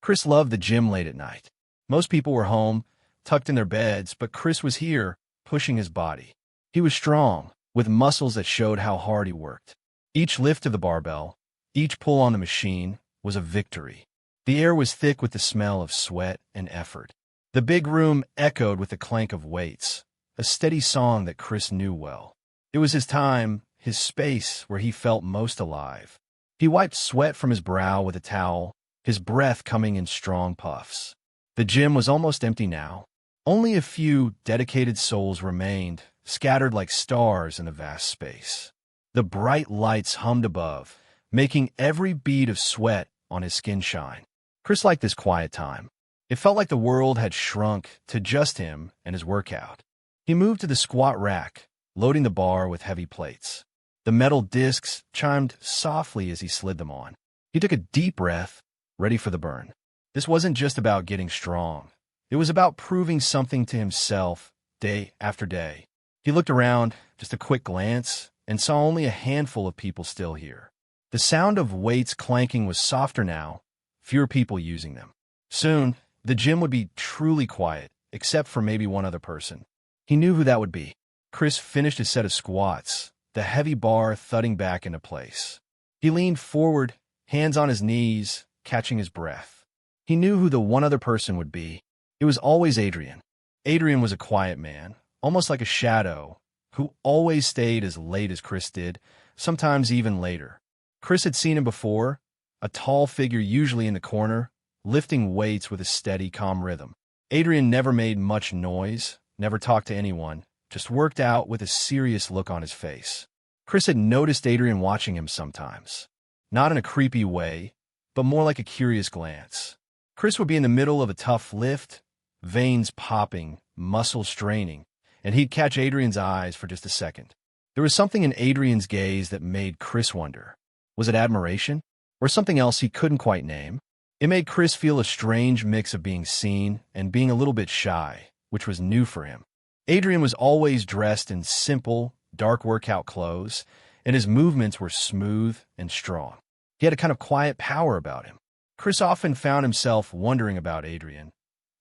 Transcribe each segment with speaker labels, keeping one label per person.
Speaker 1: Chris loved the gym late at night. Most people were home, tucked in their beds, but Chris was here, pushing his body. He was strong, with muscles that showed how hard he worked. Each lift of the barbell, each pull on the machine, was a victory. The air was thick with the smell of sweat and effort. The big room echoed with the clank of weights, a steady song that Chris knew well. It was his time, his space where he felt most alive. He wiped sweat from his brow with a towel, his breath coming in strong puffs. The gym was almost empty now. Only a few dedicated souls remained, scattered like stars in the vast space. The bright lights hummed above, making every bead of sweat on his skin shine. Chris liked this quiet time. It felt like the world had shrunk to just him and his workout. He moved to the squat rack, loading the bar with heavy plates. The metal discs chimed softly as he slid them on. He took a deep breath, ready for the burn. This wasn't just about getting strong. It was about proving something to himself day after day. He looked around, just a quick glance, and saw only a handful of people still here. The sound of weights clanking was softer now, fewer people using them. Soon, the gym would be truly quiet, except for maybe one other person. He knew who that would be. Chris finished his set of squats, the heavy bar thudding back into place. He leaned forward, hands on his knees, catching his breath. He knew who the one other person would be. It was always Adrian. Adrian was a quiet man, almost like a shadow, who always stayed as late as Chris did, sometimes even later. Chris had seen him before, a tall figure usually in the corner, lifting weights with a steady, calm rhythm. Adrian never made much noise, never talked to anyone, just worked out with a serious look on his face. Chris had noticed Adrian watching him sometimes. Not in a creepy way, but more like a curious glance. Chris would be in the middle of a tough lift, veins popping, muscles straining, and he'd catch Adrian's eyes for just a second. There was something in Adrian's gaze that made Chris wonder. Was it admiration? Or something else he couldn't quite name? It made Chris feel a strange mix of being seen and being a little bit shy, which was new for him. Adrian was always dressed in simple, dark workout clothes, and his movements were smooth and strong. He had a kind of quiet power about him. Chris often found himself wondering about Adrian,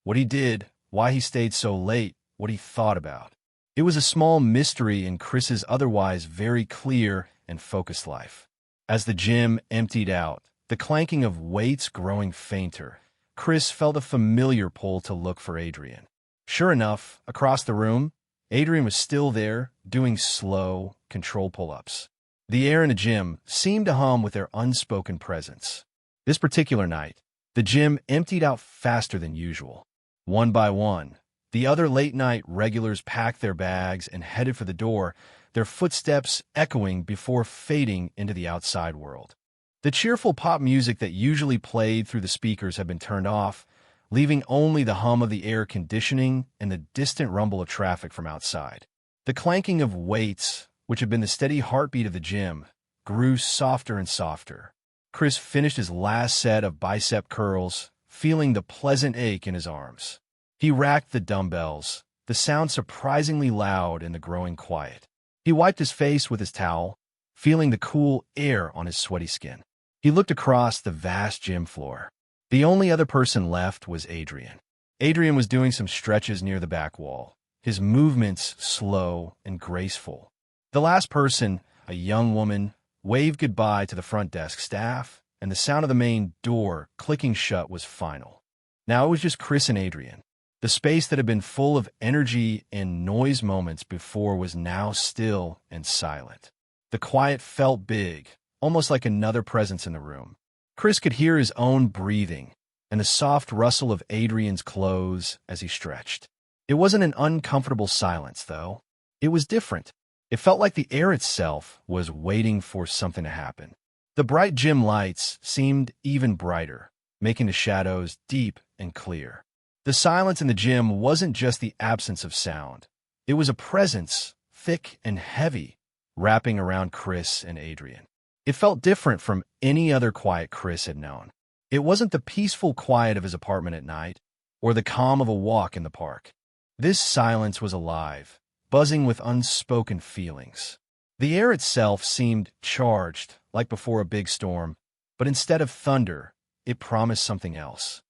Speaker 1: what he did, why he stayed so late, what he thought about. It was a small mystery in Chris's otherwise very clear and focused life. As the gym emptied out, the clanking of weights growing fainter, Chris felt a familiar pull to look for Adrian. Sure enough, across the room, Adrian was still there, doing slow, controlled pull-ups. The air in the gym seemed to hum with their unspoken presence. This particular night, the gym emptied out faster than usual. One by one, the other late-night regulars packed their bags and headed for the door, their footsteps echoing before fading into the outside world. The cheerful pop music that usually played through the speakers had been turned off, leaving only the hum of the air conditioning and the distant rumble of traffic from outside. The clanking of weights, which had been the steady heartbeat of the gym, grew softer and softer. Chris finished his last set of bicep curls, feeling the pleasant ache in his arms. He racked the dumbbells, the sound surprisingly loud in the growing quiet. He wiped his face with his towel, feeling the cool air on his sweaty skin. He looked across the vast gym floor. The only other person left was Adrian. Adrian was doing some stretches near the back wall, his movements slow and graceful. The last person, a young woman, waved goodbye to the front desk staff, and the sound of the main door clicking shut was final. Now it was just Chris and Adrian. The space that had been full of energy and noise moments before was now still and silent. The quiet felt big, almost like another presence in the room. Chris could hear his own breathing and the soft rustle of Adrian's clothes as he stretched. It wasn't an uncomfortable silence, though. It was different. It felt like the air itself was waiting for something to happen. The bright gym lights seemed even brighter, making the shadows deep and clear. The silence in the gym wasn't just the absence of sound. It was a presence, thick and heavy, wrapping around Chris and Adrian. It felt different from any other quiet Chris had known. It wasn't the peaceful quiet of his apartment at night, or the calm of a walk in the park. This silence was alive, buzzing with unspoken feelings. The air itself seemed charged, like before a big storm, but instead of thunder, it promised something else.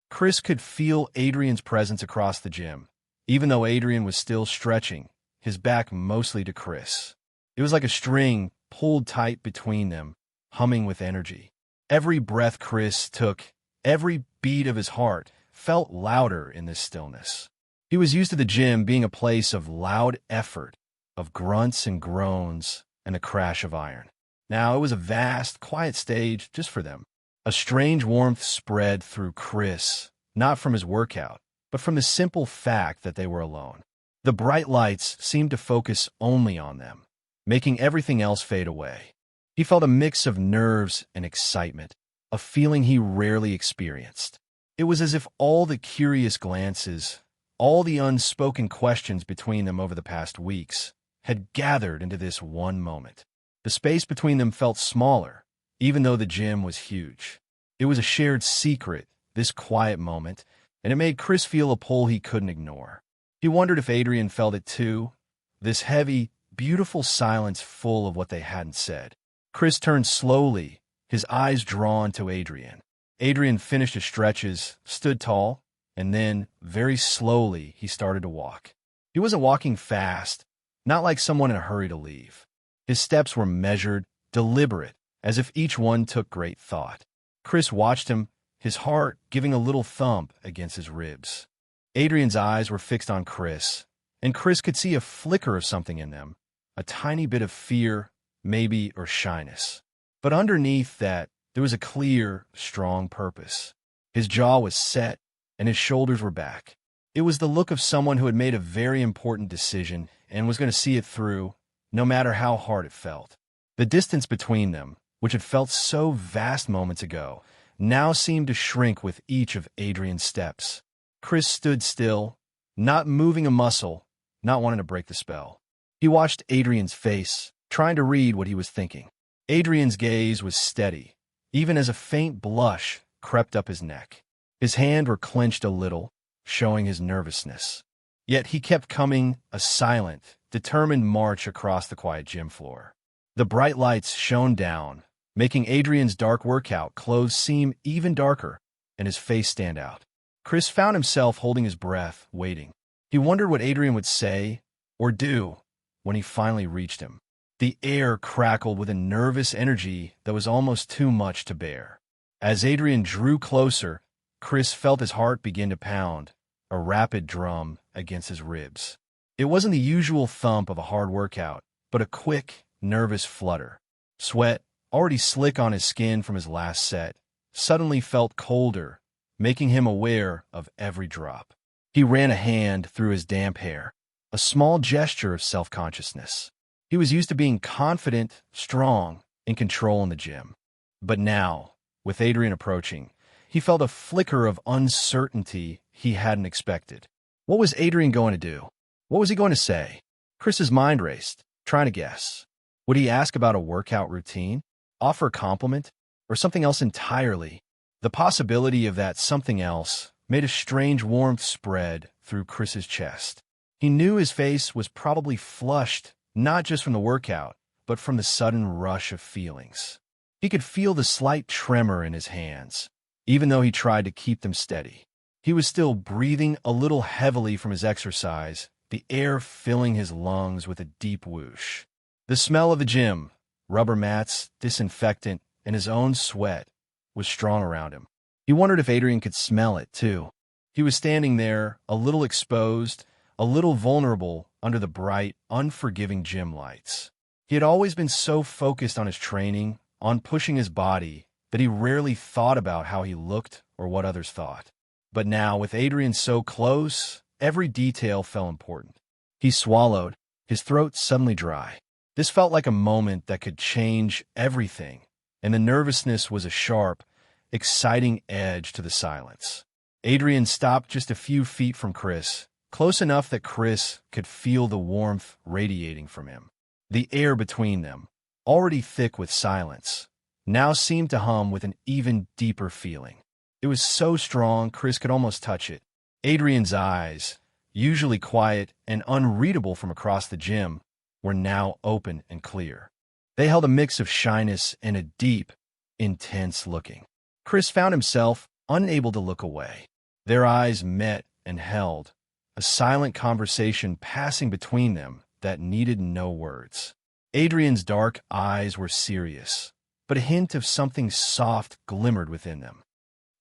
Speaker 1: Chris could feel Adrian's presence across the gym, even though Adrian was still stretching, his back mostly to Chris. It was like a string pulled tight between them, humming with energy. Every breath Chris took, every beat of his heart, felt louder in this stillness. He was used to the gym being a place of loud effort, of grunts and groans, and the crash of iron. Now it was a vast, quiet stage just for them. A strange warmth spread through Chris, not from his workout, but from the simple fact that they were alone. The bright lights seemed to focus only on them, making everything else fade away. He felt a mix of nerves and excitement, a feeling he rarely experienced. It was as if all the curious glances, all the unspoken questions between them over the past weeks, had gathered into this one moment. The space between them felt smaller, even though the gym was huge. It was a shared secret, this quiet moment, and it made Chris feel a pull he couldn't ignore. He wondered if Adrian felt it too, this heavy, beautiful silence full of what they hadn't said. Chris turned slowly, his eyes drawn to Adrian. Adrian finished his stretches, stood tall, and then, very slowly, he started to walk. He wasn't walking fast, not like someone in a hurry to leave. His steps were measured, deliberate, as if each one took great thought. Chris watched him, his heart giving a little thump against his ribs. Adrian's eyes were fixed on Chris, and Chris could see a flicker of something in them, a tiny bit of fear, maybe, or shyness. But underneath that, there was a clear, strong purpose. His jaw was set, and his shoulders were back. It was the look of someone who had made a very important decision and was going to see it through, no matter how hard it felt. The distance between them, which had felt so vast moments ago, now seemed to shrink with each of Adrian's steps. Chris stood still, not moving a muscle, not wanting to break the spell. He watched Adrian's face, trying to read what he was thinking. Adrian's gaze was steady, even as a faint blush crept up his neck. His hands were clenched a little, showing his nervousness. Yet he kept coming, a silent, determined march across the quiet gym floor. The bright lights shone down, making Adrian's dark workout clothes seem even darker, and his face stand out. Chris found himself holding his breath, waiting. He wondered what Adrian would say, or do, when he finally reached him. The air crackled with a nervous energy that was almost too much to bear. As Adrian drew closer, Chris felt his heart begin to pound, a rapid drum against his ribs. It wasn't the usual thump of a hard workout, but a quick, nervous flutter. Sweat, already slick on his skin from his last set, suddenly felt colder, making him aware of every drop. He ran a hand through his damp hair, a small gesture of self-consciousness. He was used to being confident, strong, in control in the gym. But now, with Adrian approaching, he felt a flicker of uncertainty he hadn't expected. What was Adrian going to do? What was he going to say? Chris's mind raced, trying to guess. Would he ask about a workout routine, offer a compliment, or something else entirely? The possibility of that something else made a strange warmth spread through Chris's chest. He knew his face was probably flushed, not just from the workout, but from the sudden rush of feelings. He could feel the slight tremor in his hands, even though he tried to keep them steady. He was still breathing a little heavily from his exercise, the air filling his lungs with a deep whoosh. The smell of the gym, rubber mats, disinfectant, and his own sweat was strong around him. He wondered if Adrian could smell it, too. He was standing there, a little exposed, a little vulnerable under the bright, unforgiving gym lights. He had always been so focused on his training, on pushing his body, that he rarely thought about how he looked or what others thought. But now, with Adrian so close, every detail felt important. He swallowed, his throat suddenly dry. This felt like a moment that could change everything, and the nervousness was a sharp, exciting edge to the silence. Adrian stopped just a few feet from Chris, close enough that Chris could feel the warmth radiating from him. The air between them, already thick with silence, now seemed to hum with an even deeper feeling. It was so strong Chris could almost touch it. Adrian's eyes, usually quiet and unreadable from across the gym, were now open and clear. They held a mix of shyness and a deep, intense looking. Chris found himself unable to look away. Their eyes met and held, a silent conversation passing between them that needed no words. Adrian's dark eyes were serious, but a hint of something soft glimmered within them.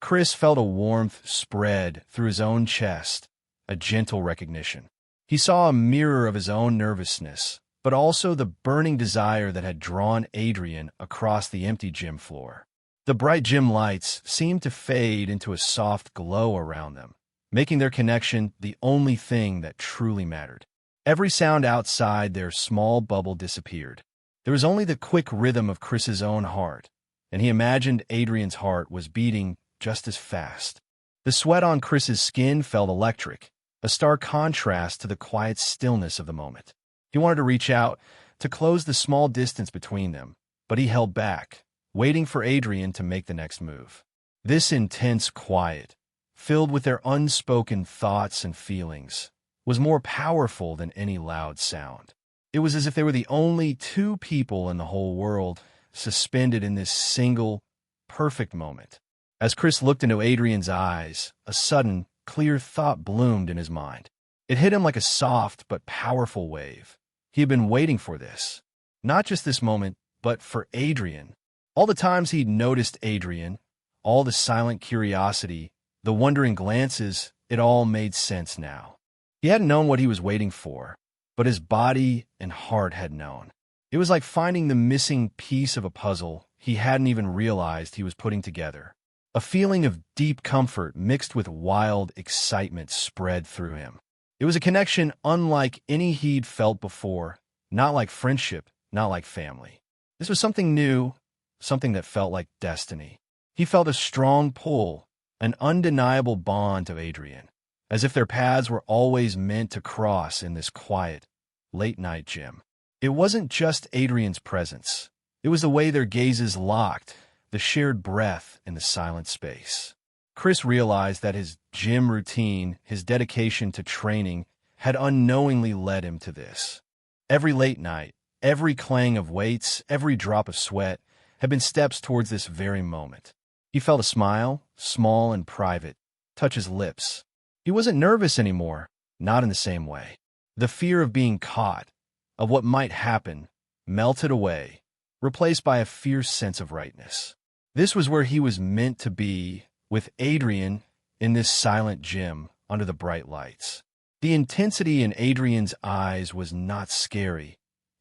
Speaker 1: Chris felt a warmth spread through his own chest, a gentle recognition. He saw a mirror of his own nervousness, but also the burning desire that had drawn Adrian across the empty gym floor. The bright gym lights seemed to fade into a soft glow around them, making their connection the only thing that truly mattered. Every sound outside their small bubble disappeared. There was only the quick rhythm of Chris's own heart, and he imagined Adrian's heart was beating just as fast. The sweat on Chris's skin felt electric, a stark contrast to the quiet stillness of the moment. He wanted to reach out, to close the small distance between them, but he held back, waiting for Adrian to make the next move. This intense quiet, filled with their unspoken thoughts and feelings, was more powerful than any loud sound. It was as if they were the only two people in the whole world, suspended in this single, perfect moment. As Chris looked into Adrian's eyes, a sudden, clear thought bloomed in his mind. It hit him like a soft but powerful wave. He had been waiting for this. Not just this moment, but for Adrian. All the times he'd noticed Adrian, all the silent curiosity, the wondering glances, it all made sense now. He hadn't known what he was waiting for, but his body and heart had known. It was like finding the missing piece of a puzzle he hadn't even realized he was putting together. A feeling of deep comfort mixed with wild excitement spread through him. It was a connection unlike any he'd felt before, not like friendship, not like family. This was something new, something that felt like destiny. He felt a strong pull, an undeniable bond to Adrian, as if their paths were always meant to cross in this quiet, late-night gym. It wasn't just Adrian's presence. It was the way their gazes locked, the shared breath in the silent space. Chris realized that his gym routine, his dedication to training, had unknowingly led him to this. Every late night, every clang of weights, every drop of sweat had been steps towards this very moment. He felt a smile, small and private, touch his lips. He wasn't nervous anymore, not in the same way. The fear of being caught, of what might happen, melted away, replaced by a fierce sense of rightness. This was where he was meant to be, with Adrian in this silent gym under the bright lights. The intensity in Adrian's eyes was not scary.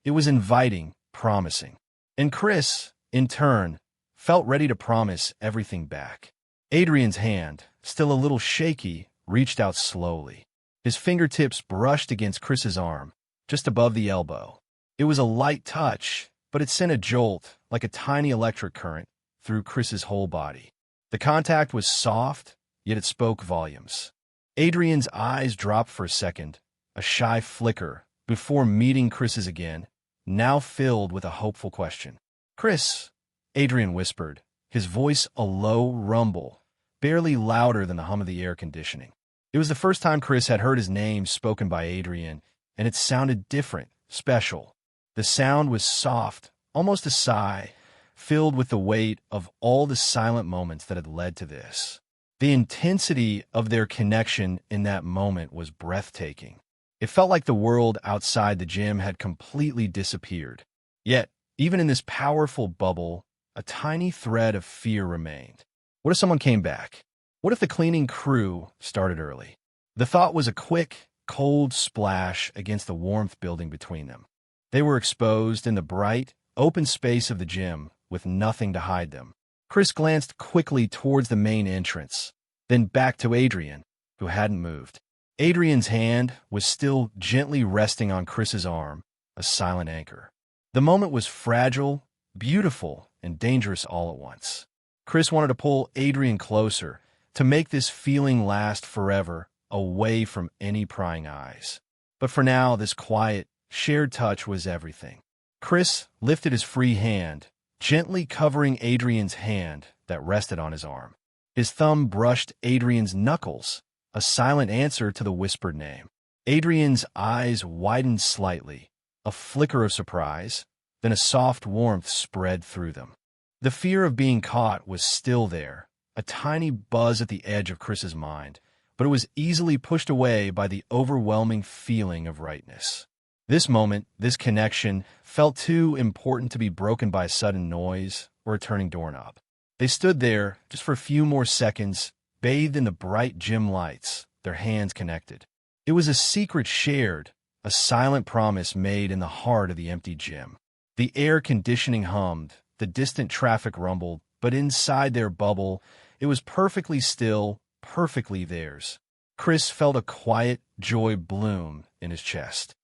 Speaker 1: It was inviting, promising. And Chris, in turn, felt ready to promise everything back. Adrian's hand, still a little shaky, reached out slowly. His fingertips brushed against Chris's arm, just above the elbow. It was a light touch, but it sent a jolt, like a tiny electric current, through Chris's whole body. The contact was soft, yet it spoke volumes. Adrian's eyes dropped for a second, a shy flicker, before meeting Chris's again, now filled with a hopeful question. "Chris," Adrian whispered, his voice a low rumble, barely louder than the hum of the air conditioning. It was the first time Chris had heard his name spoken by Adrian, and it sounded different, special. The sound was soft, almost a sigh, filled with the weight of all the silent moments that had led to this. The intensity of their connection in that moment was breathtaking. It felt like the world outside the gym had completely disappeared. Yet, even in this powerful bubble, a tiny thread of fear remained. What if someone came back? What if the cleaning crew started early? The thought was a quick, cold splash against the warmth building between them. They were exposed in the bright, open space of the gym, with nothing to hide them. Chris glanced quickly towards the main entrance, then back to Adrian, who hadn't moved. Adrian's hand was still gently resting on Chris's arm, a silent anchor. The moment was fragile, beautiful, and dangerous all at once. Chris wanted to pull Adrian closer, to make this feeling last forever, away from any prying eyes. But for now, this quiet, shared touch was everything. Chris lifted his free hand, gently covering Adrian's hand that rested on his arm. His thumb brushed Adrian's knuckles, a silent answer to the whispered name. Adrian's eyes widened slightly, a flicker of surprise, then a soft warmth spread through them. The fear of being caught was still there, a tiny buzz at the edge of Chris's mind, but it was easily pushed away by the overwhelming feeling of rightness. This moment, this connection, felt too important to be broken by a sudden noise or a turning doorknob. They stood there, just for a few more seconds, bathed in the bright gym lights, their hands connected. It was a secret shared, a silent promise made in the heart of the empty gym. The air conditioning hummed, the distant traffic rumbled, but inside their bubble, it was perfectly still, perfectly theirs. Chris felt a quiet joy bloom in his chest.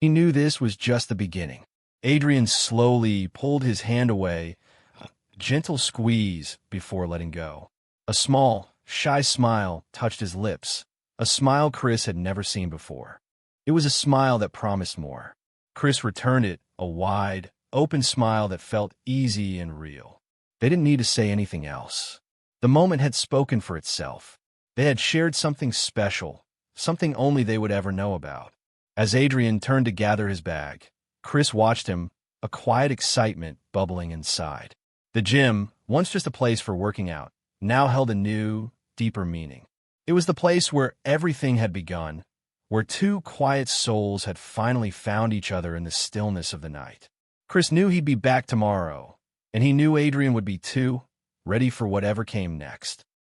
Speaker 1: He knew this was just the beginning. Adrian slowly pulled his hand away, a gentle squeeze before letting go. A small, shy smile touched his lips, a smile Chris had never seen before. It was a smile that promised more. Chris returned it, a wide, open smile that felt easy and real. They didn't need to say anything else. The moment had spoken for itself. They had shared something special, something only they would ever know about. As Adrian turned to gather his bag, Chris watched him, a quiet excitement bubbling inside. The gym, once just a place for working out, now held a new, deeper meaning. It was the place where everything had begun, where two quiet souls had finally found each other in the stillness of the night. Chris knew he'd be back tomorrow, and he knew Adrian would be too, ready for whatever came next.